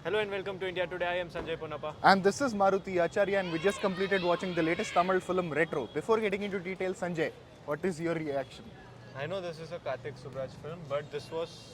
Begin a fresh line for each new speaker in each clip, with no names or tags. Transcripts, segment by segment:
Hello and welcome to India Today. I am Sanjay Punappa.
And this is Maruti Acharya, and we just completed watching the latest Tamil film Retro. Before getting into details, Sanjay, what is your reaction?
I know this is a Karthik Subbaraj film, but this was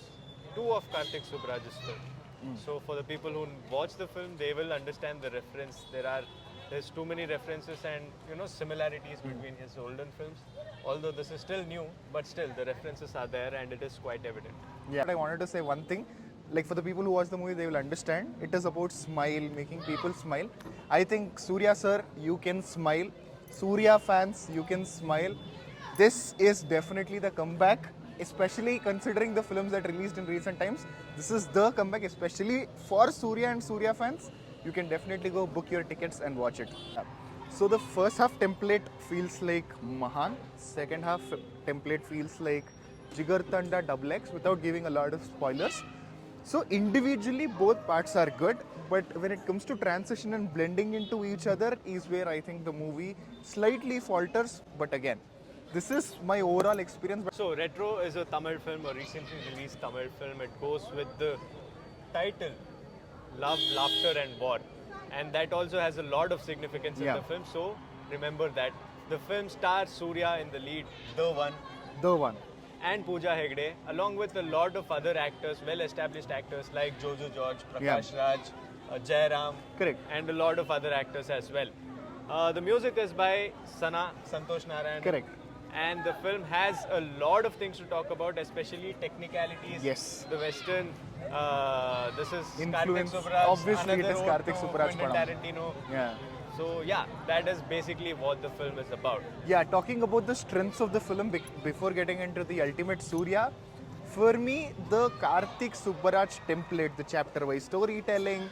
two of Karthik Subbaraj's film. So for the people who watch the film, they will understand the reference. There's too many references and similarities between his older films. Although this is still new, but still the references are there and it is quite evident.
Yeah, I wanted to say one thing. Like for the people who watch the movie, they will understand. It is about smile, making people smile. I think Suriya sir, you can smile. Suriya fans, you can smile. This is definitely the comeback, especially considering the films that released in recent times. This is the comeback, especially for Suriya and Suriya fans. You can definitely go book your tickets and watch it. So the first half template feels like Mahan. Second half template feels like Jigar Tanda Drawbacks without giving a lot of spoilers. So individually both parts are good, but when it comes to transition and blending into each other is where I think the movie slightly falters. But again, this is my overall experience.
So Retro is a Tamil film, a recently released Tamil film. It goes with the title Love, Laughter and War. And that also has a lot of significance in the film. So remember that. The film stars Suriya in the lead,
The one.
and Pooja Hegde, along with a lot of other actors, well-established actors like Jojo George, Prakash Raj, Jairam,
Correct.
and a lot of other actors as well. The music is by Santosh Narayan.
Correct.
And the film has a lot of things to talk about, especially technicalities.
Yes.
The Western. This is
Influence.
Karthik Subbaraj.
Obviously, it is
another
Karthik
ode to
Subbaraj
Quentin
padam.
Tarantino.
Yeah.
So yeah, that is basically what the film is about.
Yeah, talking about the strengths of the film before getting into the ultimate Surya, for me, the Karthik Subbaraj template, the chapter-wise storytelling,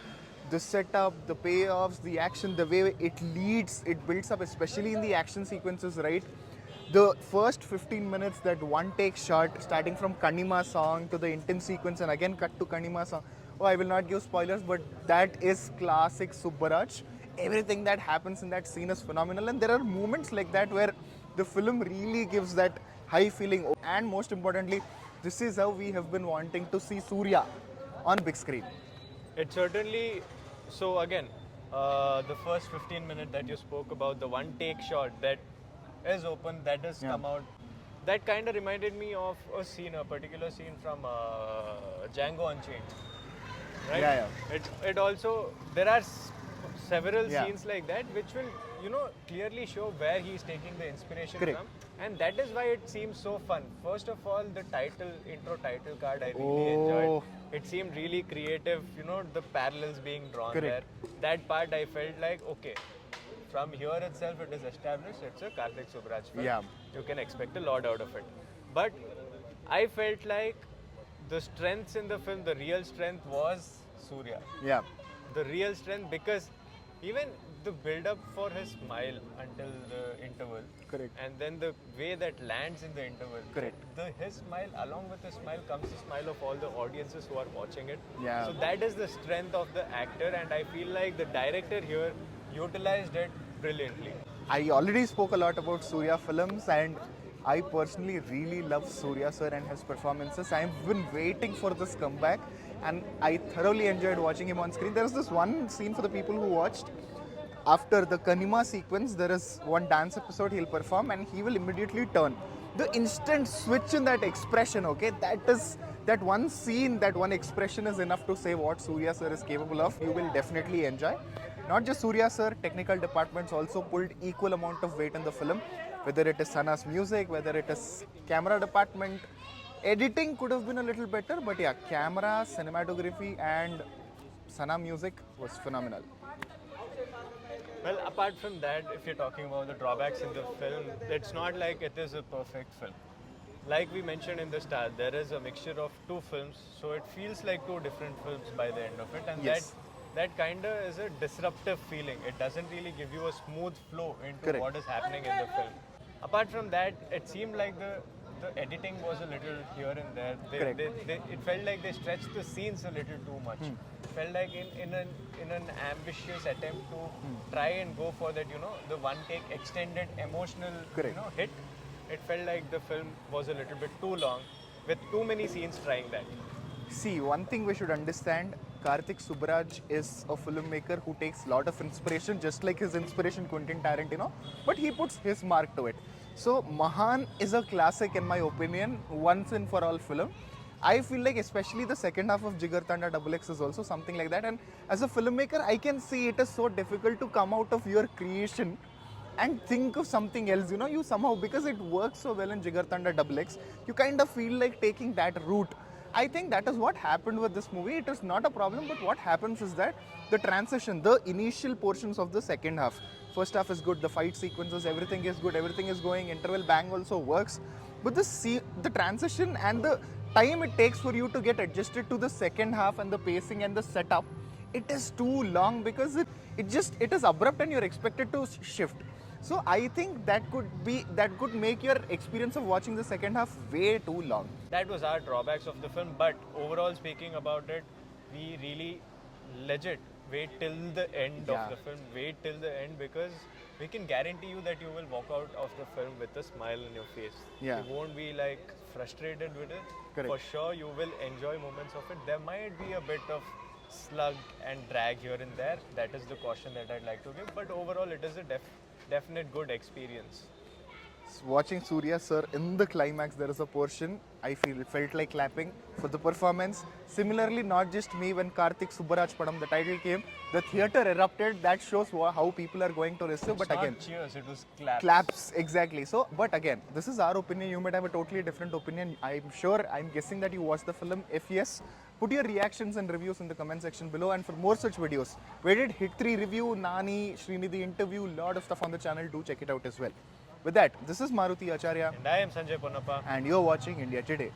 the setup, the payoffs, the action, the way it leads, it builds up, especially in the action sequences, right? The first 15 minutes, that one-take shot, starting from Kanima song to the intense sequence and again cut to Kanima song. Oh, I will not give spoilers, but that is classic Subbaraj. Everything that happens in that scene is phenomenal, and there are moments like that where the film really gives that high feeling. And most importantly, this is how we have been wanting to see Surya on big screen.
It certainly. So again, the first 15 minutes that you spoke about, the one take shot that is open, that has come out. That kind of reminded me of a particular scene from Django Unchained. Right?
Yeah.
It also, there are several
Yeah.
scenes like that which will clearly show where he's taking the inspiration
Correct.
from, and that is why it seems so fun. First of all, the intro title card, I really enjoyed. It seemed really creative, the parallels being drawn
Correct.
there. That part I felt like, okay, from here itself it is established, it's a Karthik Subbaraj film.
Yeah.
You can expect a lot out of it. But I felt like the strengths in the film, the real strength was Surya.
Yeah.
The real strength, because even the build up for his smile until the interval,
Correct.
and then the way that lands in the interval,
Correct.
his smile, along with the smile comes the smile of all the audiences who are watching it.
Yeah.
So that is the strength of the actor, and I feel like the director here utilized it brilliantly.
I already spoke a lot about Surya films, and I personally really love Surya sir and his performances. I've been waiting for this comeback, and I thoroughly enjoyed watching him on screen. There is this one scene for the people who watched. After the Kanima sequence, there is one dance episode he'll perform and he will immediately turn. The instant switch in that expression, okay, that one scene, that one expression is enough to say what Surya sir is capable of. You will definitely enjoy. Not just Surya sir, technical departments also pulled equal amount of weight in the film. Whether it is Sana's music, whether it is camera department, editing could have been a little better, but yeah, camera, cinematography and Sana music was phenomenal.
Well, apart from that, if you're talking about the drawbacks in the film, it's not like it is a perfect film. Like we mentioned in the start, there is a mixture of two films, so it feels like two different films by the end of it, and
Yes.
that kind of is a disruptive feeling. It doesn't really give you a smooth flow into
Correct.
what is happening in the film. Apart from that, it seemed like the editing was a little here and there.
Correct.
It felt like they stretched the scenes a little too much. It felt like in an ambitious attempt to try and go for that, the one take extended emotional,
Correct.
hit. It felt like the film was a little bit too long, with too many scenes trying that.
See, one thing we should understand, Karthik Subbaraj is a filmmaker who takes a lot of inspiration, just like his inspiration Quentin Tarantino, but he puts his mark to it. So Mahan is a classic in my opinion, once and for all film. I feel like especially the second half of Jigar Tanda XX is also something like that. And as a filmmaker, I can see it is so difficult to come out of your creation and think of something else. You know, you somehow, because it works so well in Jigar Tanda XX, you kind of feel like taking that route. I think that is what happened with this movie. It is not a problem, but what happens is that the transition, the initial portions of the second half, first half is good, the fight sequences, everything is good, everything is going, interval bang also works. But the transition and the time it takes for you to get adjusted to the second half and the pacing and the setup, it is too long because it is abrupt and you're expected to shift. So I think that could make your experience of watching the second half way too long.
That was our drawbacks of the film, but overall speaking about it, we really legit wait till the end
Yeah.
of the film. Wait till the end because we can guarantee you that you will walk out of the film with a smile on your face.
Yeah.
You won't be like frustrated with it.
Correct.
For sure, you will enjoy moments of it. There might be a bit of slug and drag here and there. That is the caution that I'd like to give. But overall, it is a definite good experience.
Watching Suriya sir in the climax, there is a portion I felt like clapping for the performance. Similarly, not just me, when Karthik Subbaraj Padam, the title came, the theatre erupted. That shows how people are going to receive. But
It's not
again,
cheers, it was claps.
claps, exactly. So, but again, this is our opinion. You might have a totally different opinion. I'm guessing that you watched the film. If yes, put your reactions and reviews in the comment section below. And for more such videos, we did Hit 3 review, Nani, Srinidhi interview, lot of stuff on the channel. Do check it out as well. With that, this is Maruti Acharya,
And I am Sanjay Ponnappa.
and you're watching India Today.